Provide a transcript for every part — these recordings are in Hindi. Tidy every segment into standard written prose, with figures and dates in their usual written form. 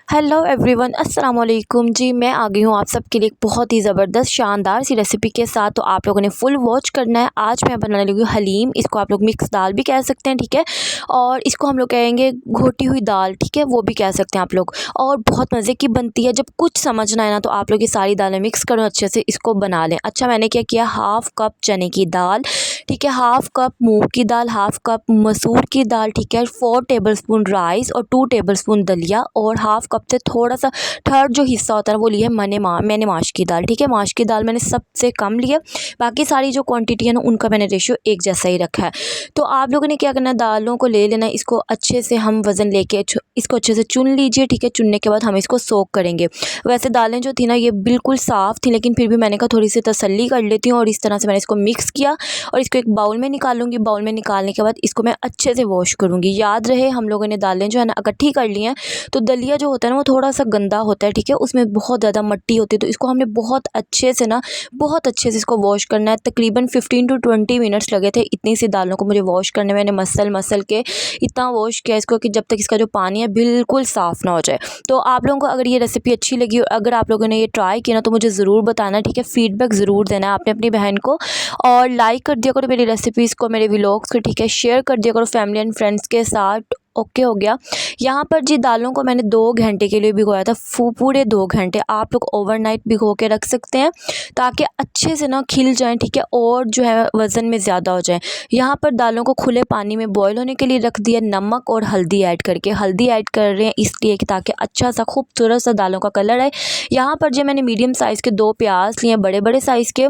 हेलो एवरीवन, अस्सलाम वालेकुम जी। मैं आ गई हूँ आप सबके लिए एक बहुत ही ज़बरदस्त शानदार सी रेसिपी के साथ। तो आप लोगों ने फुल वॉच करना है। आज मैं बनाने लगी हूँ हलीम। इसको आप लोग मिक्स दाल भी कह सकते हैं, ठीक है। और इसको हम लोग कहेंगे घोटी हुई दाल, ठीक है, वो भी कह सकते हैं आप लोग। और बहुत मज़े की बनती है। जब कुछ समझना है ना तो आप लोग ये सारी दालें मिक्स करो, अच्छे से इसको बना लें। अच्छा, मैंने क्या किया, हाफ़ कप चने की दाल, ठीक है, हाफ़ कप मूंग की दाल, हाफ़ कप मसूर की दाल, ठीक है, 4 टेबलस्पून राइस और 2 टेबलस्पून दलिया, और हाफ़ कप से थोड़ा सा थर्ड जो हिस्सा होता है वो लिया मैंने माश की दाल, ठीक है। माश की दाल मैंने सबसे कम लिया, बाकी सारी जो क्वांटिटी है ना उनका मैंने रेशियो एक जैसा ही रखा है। तो आप लोगों ने क्या करना है, दालों को ले लेना है, इसको अच्छे से हम वज़न लेके इसको अच्छे से चुन लीजिए, ठीक है। चुनने के बाद हम इसको सोक करेंगे। वैसे दालें जो थी ना ये बिल्कुल साफ़ थी, लेकिन फिर भी मैंने कहा थोड़ी सी तसल्ली कर लेती हूँ, और इस तरह से मैंने इसको मिक्स किया और इसको एक बाउल में निकालूंगी। बाउल में निकालने के बाद इसको मैं अच्छे से वॉश करूँगी। याद रहे, हम लोगों ने दालें जो है ना इकट्ठी कर ली हैं, तो दलिया जो होता है ना वो थोड़ा सा गंदा होता है, ठीक है, उसमें बहुत ज़्यादा मिट्टी होती है। तो इसको हमने बहुत अच्छे से इसको वॉश करना है। तकरीबन 15 to 20 मिनट्स लगे थे इतनी सी दालों को मुझे वॉश करने में। मैंने मसल के इतना वॉश किया इसको कि जब तक इसका जो पानी है बिल्कुल साफ़ ना हो जाए। तो आप लोगों को अगर ये रेसिपी अच्छी लगी और अगर आप लोगों ने ये ट्राई किया ना तो मुझे ज़रूर बताना, ठीक है। फीडबैक ज़रूर देना है आपने अपनी बहन को, और लाइक कर दिया करो मेरी रेसिपीज़ को, मेरे व्लॉग्स को, ठीक है। शेयर कर दिया करो फैमिली एंड फ्रेंड्स के साथ। ओके हो गया। यहाँ पर जी दालों को मैंने 2 घंटे के लिए भिगोया था, पूरे 2 घंटे। आप लोग ओवरनाइट भिगो के रख सकते हैं ताकि अच्छे से ना खिल जाएं, ठीक है, और जो है वज़न में ज़्यादा हो जाए। यहाँ पर दालों को खुले पानी में बॉईल होने के लिए रख दिया, नमक और हल्दी ऐड करके। हल्दी ऐड कर रहे हैं इसलिए कि ताकि अच्छा सा खूबसूरत सा दालों का कलर आए। यहाँ पर जो मैंने मीडियम साइज़ के 2 प्याज लिए, बड़े बड़े साइज़ के,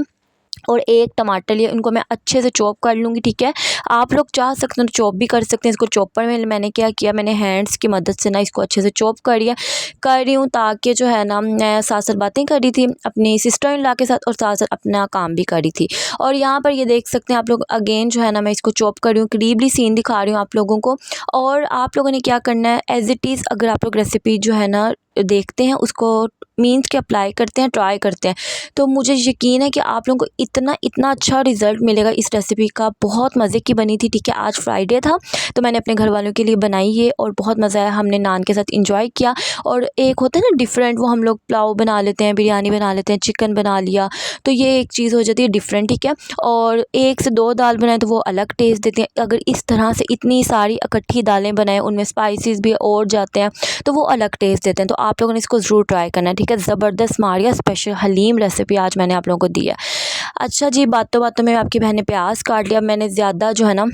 और 1 टमाटर लिया। इनको मैं अच्छे से चॉप कर लूँगी, ठीक है। आप लोग चाह सकते हैं तो चॉप भी कर सकते हैं। इसको चॉपर में मैंने क्या किया, मैंने हैंड्स की मदद से ना इसको अच्छे से चॉप कर रही हूँ, ताकि जो है ना मैं साथ साथ बातें कर रही थी अपनी सिस्टर इन लॉ के साथ और साथ साथ अपना काम भी कर रही थी। और यहाँ पर ये देख सकते हैं आप लोग, अगेन जो है ना मैं इसको चॉप कर रही हूँ, क्रीबली सीन दिखा रही हूँ आप लोगों को। और आप लोगों ने क्या करना है, एज़ इट इज़ अगर आप लोग रेसिपी जो है ना देखते हैं उसको मीन्स के अप्लाई करते हैं, ट्राई करते हैं, तो मुझे यकीन है कि आप लोगों को इतना अच्छा रिज़ल्ट मिलेगा इस रेसिपी का। बहुत मज़े की बनी थी, ठीक है। आज फ्राइडे था तो मैंने अपने घर वालों के लिए बनाई है और बहुत मज़ा आया। हमने नान के साथ इंजॉय किया। और एक होता है ना डिफरेंट, वो हम लोग पुलाव बना लेते हैं, बिरयानी बना लेते हैं, चिकन बना लिया, तो ये एक चीज़ हो जाती है डिफरेंट, ठीक है। और 1 से 2 दाल बनाए तो वो अलग टेस्ट देते हैं। अगर इस तरह से इतनी सारी इकट्ठी दालें बनाएं, उनमें स्पाइसेस भी और जाते हैं तो वो अलग टेस्ट देते हैं। तो आप लोगों ने इसको ज़रूर ट्राई करना है, ठीक है। ज़बरदस्त मारिया स्पेशल हलीम रेसिपी आज मैंने आप लोगों को दी है। अच्छा जी, बातों बातों में आपकी बहन ने प्याज काट लिया। मैंने ज़्यादा जो है ना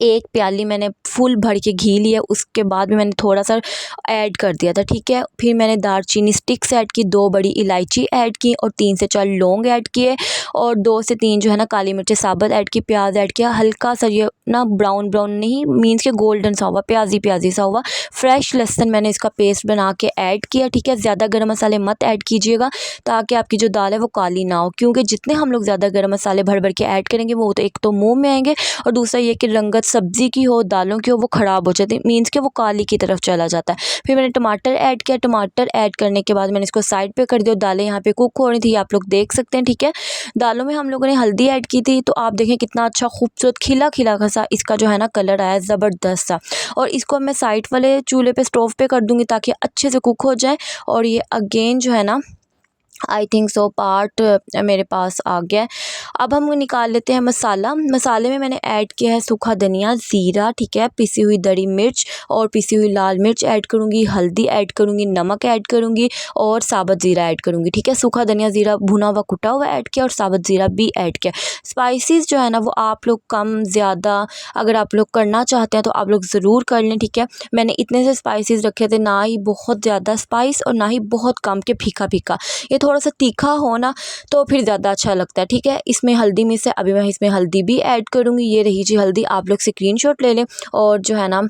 1 प्याली मैंने फुल भर के घी लिया, उसके बाद में मैंने थोड़ा सा ऐड कर दिया था, ठीक है। फिर मैंने दालचीनी स्टिक्स ऐड की, 2 बड़ी इलायची ऐड की और 3 से 4 लौंग ऐड किए, और 2 से 3 जो है ना काली मिर्च साबुत ऐड की, प्याज ऐड किया, हल्का सा ये ना ब्राउन ब्राउन नहीं मीन्स के गोल्डन सा हुआ, प्याजी सा हुआ। फ्रेश लहसुन मैंने इसका पेस्ट बना के ऐड किया, ठीक है। ज़्यादा गर्म मसाले मत ऐड कीजिएगा ताकि आपकी जो दाल है वो काली ना हो, क्योंकि जितने हम लोग ज़्यादा गर्म मसाले भर भर के ऐड करेंगे वो तो एक तो मुँह में आएंगे, और दूसरा ये कि रंगत सब्ज़ी की हो, दालों की हो, वो ख़राब हो जाती है, मीन्स के वो काली की तरफ चला जाता है। फिर मैंने टमाटर ऐड किया। टमाटर ऐड करने के बाद मैंने इसको साइड पे कर दिया। दालें यहाँ पे कुक हो रही थी, आप लोग देख सकते हैं, ठीक है। दालों में हम लोगों ने हल्दी ऐड की थी, तो आप देखें कितना अच्छा खूबसूरत खिला खिला सा इसका जो है ना कलर आया, ज़बरदस्त सा। और इसको मैं साइड वाले चूल्हे पे स्टोव पे कर दूँगी ताकि अच्छे से कुक हो जाए। और ये अगेन जो है ना आई थिंक सो पार्ट मेरे पास आ गया है। अब हम निकाल लेते हैं मसाला। मसाले में मैंने ऐड किया है सूखा धनिया, ज़ीरा, ठीक है, पिसी हुई दरी मिर्च और पिसी हुई लाल मिर्च ऐड करूँगी, हल्दी ऐड करूँगी, नमक ऐड करूँगी और साबुत ज़ीरा ऐड करूँगी, ठीक है। सूखा धनिया, ज़ीरा भुना हुआ कुटा हुआ ऐड किया और साबुत ज़ीरा भी ऐड किया। स्पाइसेस जो है ना वो आप लोग कम ज़्यादा अगर आप लोग करना चाहते हैं तो आप लोग ज़रूर कर लें, ठीक है। मैंने इतने से स्पाइसेस रखे थे, ना ही बहुत ज़्यादा स्पाइस और ना ही बहुत कम के फीका फीका। ये थोड़ा सा तीखा हो ना तो फिर ज़्यादा अच्छा लगता है, ठीक है। इसमें हल्दी में से अभी मैं इसमें हल्दी भी ऐड करूँगी। ये रही जी हल्दी, आप लोग स्क्रीनशॉट ले लें और जो है ना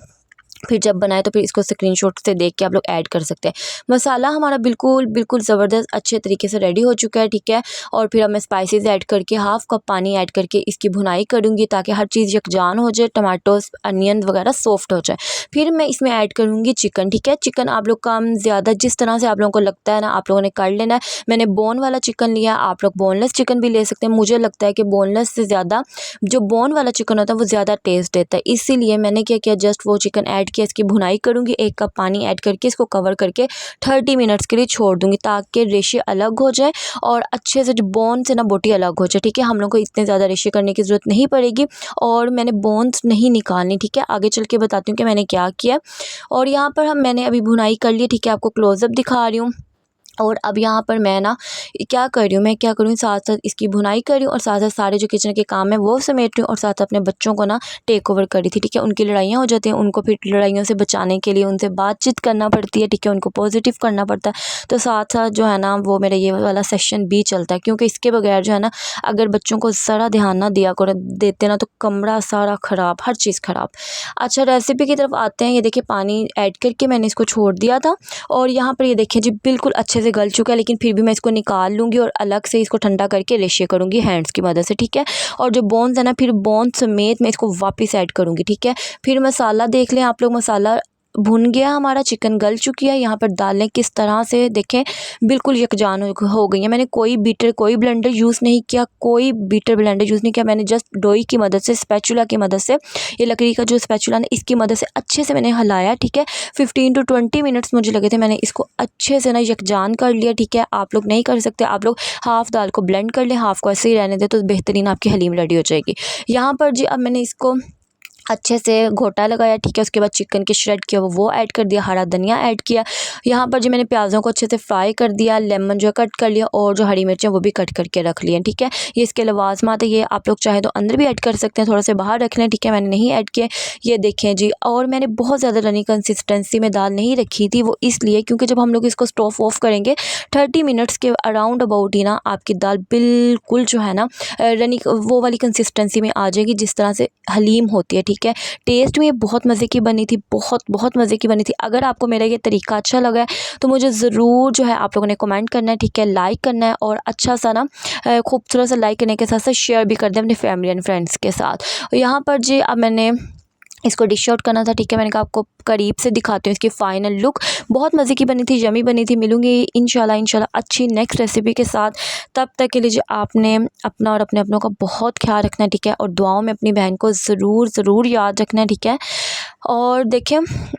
फिर जब बनाए तो फिर इसको स्क्रीनशॉट से देख के आप लोग ऐड कर सकते हैं। मसाला हमारा बिल्कुल ज़बरदस्त अच्छे तरीके से रेडी हो चुका है, ठीक है। और फिर अब मैं स्पाइसेस ऐड करके हाफ़ कप पानी ऐड करके इसकी भुनाई करूँगी ताकि हर चीज़ यकजान हो जाए, टमाटोस अनियन वगैरह सॉफ्ट हो जाए। फिर मैं इसमें ऐड करूँगी चिकन, ठीक है। चिकन आप लोग कम ज़्यादा जिस तरह से आप लोगों को लगता है ना आप लोगों ने कर लेना है। मैंने बोन वाला चिकन लिया, आप लोग बोनलेस चिकन भी ले सकते हैं। मुझे लगता है कि बोनलेस से ज़्यादा जो बोन वाला चिकन होता है वो ज़्यादा टेस्ट देता है, इसीलिए मैंने क्या किया, जस्ट वो चिकन ऐड ऐड किया, इसकी भुनाई करूँगी। 1 कप पानी ऐड करके इसको कवर करके 30 मिनट्स के लिए छोड़ दूँगी ताकि रेशे अलग हो जाए और अच्छे से जो बोन से ना बोटी अलग हो जाए, ठीक है। हम लोग को इतने ज़्यादा रेशे करने की ज़रूरत नहीं पड़ेगी और मैंने बोन्स नहीं निकालनी, ठीक है। आगे चल के बताती हूँ कि मैंने क्या किया। और यहाँ पर मैंने अभी भुनाई कर ली, ठीक है। आपको क्लोज़अप दिखा रही हूँ। और अब यहाँ पर मैं ना क्या कर रही हूँ, मैं क्या करूँ, साथ साथ इसकी भुनाई कर रही हूँ और साथ साथ सारे जो किचन के काम है वो समेट रही हूँ और साथ अपने बच्चों को ना टेक ओवर कर रही थी, ठीक है। उनकी लड़ाइयाँ हो जाती हैं, उनको फिर लड़ाइयों से बचाने के लिए उनसे बातचीत करना पड़ती है, ठीक है। उनको पॉजिटिव करना पड़ता है। तो साथ साथ जो है ना वो मेरा ये वाला सेशन भी चलता है, क्योंकि इसके बगैर जो है ना अगर बच्चों को ज़रा ध्यान ना दिया कर देते ना तो कमरा सारा ख़राब, हर चीज़ ख़राब। अच्छा, रेसिपी की तरफ आते हैं। ये देखिए पानी ऐड करके मैंने इसको छोड़ दिया था और यहाँ पर ये देखिए जी बिल्कुल अच्छे से गल चुका है, लेकिन फिर भी मैं इसको निकाल लूँगी और अलग से इसको ठंडा करके रेशे करूँगी हैंड्स की मदद से, ठीक है। और जो बोन्स है ना फिर बोन समेत मैं इसको वापस ऐड करूँगी, ठीक है। फिर मसाला देख लें आप लोग, मसाला भुन गया हमारा, चिकन गल चुकी है। यहाँ पर दालें किस तरह से देखें बिल्कुल यकजान हो गई हैं। मैंने कोई बीटर, कोई ब्लेंडर यूज़ नहीं किया, कोई बीटर ब्लेंडर यूज़ नहीं किया। मैंने जस्ट डोई की मदद से, स्पैचुला की मदद से, ये लकड़ी का जो स्पैचुला है इसकी मदद से अच्छे से मैंने हिलाया, ठीक है। 15 to 20 मिनट्स मुझे लगे थे। मैंने इसको अच्छे से ना यकजान कर लिया, ठीक है। आप लोग नहीं कर सकते, आप लोग हाफ़ दाल को ब्लेंड कर लें, हाफ़ को ऐसे ही रहने दें तो बेहतरीन आपकी हलीम रेडी हो जाएगी। यहाँ पर जी अब मैंने इसको अच्छे से घोटा लगाया, ठीक है। उसके बाद चिकन के श्रेड किया वो ऐड कर दिया, हरा धनिया ऐड किया। यहाँ पर जो मैंने प्याज़ों को अच्छे से फ्राई कर दिया, लेमन जो है कट कर लिया और जो हरी मिर्चें वो भी कट करके रख लिए, ठीक है। ये इसके लवाज़मात है, ये आप लोग चाहे तो अंदर भी ऐड कर सकते हैं, थोड़ा से बाहर रख लें, ठीक है। मैंने नहीं ऐड किया, ये देखें जी। और मैंने बहुत ज़्यादा रनी कंसिस्टेंसी में दाल नहीं रखी थी, वो इसलिए क्योंकि जब हम लोग इसको स्टोव ऑफ करेंगे 30 मिनट्स के अराउंड अबाउट ही ना आपकी दाल बिल्कुल जो है ना रनी वो वाली कंसिस्टेंसी में आ जाएगी जिस तरह से हलीम होती है, ठीक है। टेस्ट में ये बहुत मज़े की बनी थी, बहुत मज़े की बनी थी। अगर आपको मेरा ये तरीका अच्छा लगा है तो मुझे ज़रूर जो है आप लोगों ने कमेंट करना है, ठीक है, लाइक करना है और अच्छा सा ना खूबसूरत सा लाइक करने के साथ साथ शेयर भी कर दें अपने फैमिली एंड फ्रेंड्स के साथ। यहाँ पर जी अब मैंने इसको डिश आउट करना था, ठीक है। मैंने कहा आपको करीब से दिखाती हूँ इसकी फ़ाइनल लुक। बहुत मज़े की बनी थी, यमी बनी थी। मिलूँगी इंशाल्लाह अच्छी नेक्स्ट रेसिपी के साथ। तब तक के लिए आपने अपना और अपने अपनों का बहुत ख्याल रखना है, ठीक है। और दुआओं में अपनी बहन को ज़रूर याद रखना है, ठीक है। और देखिए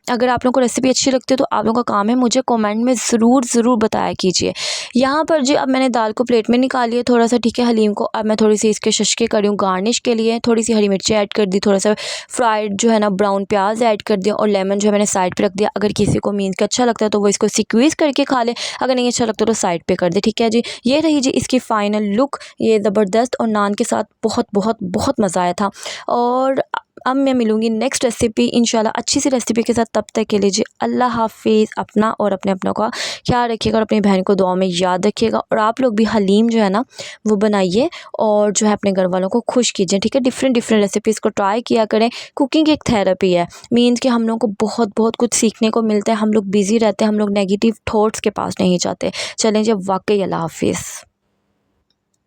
अगर आप लोगों को रेसिपी अच्छी लगती है तो आप लोगों का काम है मुझे कमेंट में ज़रूर बताया कीजिए। यहाँ पर जी अब मैंने दाल को प्लेट में निकाल लिया थोड़ा सा, ठीक है। हलीम को अब मैं थोड़ी सी इसके शशके करी हूँ गार्निश के लिए, थोड़ी सी हरी मिर्ची ऐड कर दी, थोड़ा सा फ्राइड जो है ना ब्राउन प्याज ऐड कर दिया और लेमन जो है मैंने साइड पे रख दिया। अगर किसी को मीन्स का अच्छा लगता है तो वो इसको स्क्वीज़ करके खा ले, अगर नहीं अच्छा लगता तो साइड पे कर दे, ठीक है जी। ये रही जी इसकी फ़ाइनल लुक, ये ज़बरदस्त और नान के साथ बहुत मज़ा आया था। और अब मैं मिलूँगी नेक्स्ट रेसिपी इंशाल्लाह अच्छी सी रेसिपी के साथ। तब तक के लिए जी अल्लाह हाफिज़। अपना और अपने अपनों का ख्याल रखिएगा और अपनी बहन को दुआ में याद रखिएगा। और आप लोग भी हलीम जो है ना वो बनाइए और जो है अपने घर वालों को खुश कीजिए, ठीक है। डिफरेंट रेसिपीज़ को ट्राई किया करें। कुकिंग एक थेरेपी है, मीन्स कि हम लोग को बहुत कुछ सीखने को मिलता है। हम लोग बिज़ी रहते हैं, हम लोग नेगेटिव थॉट्स के पास नहीं जाते। चलें जी वाकई अल्लाह हाफिज़।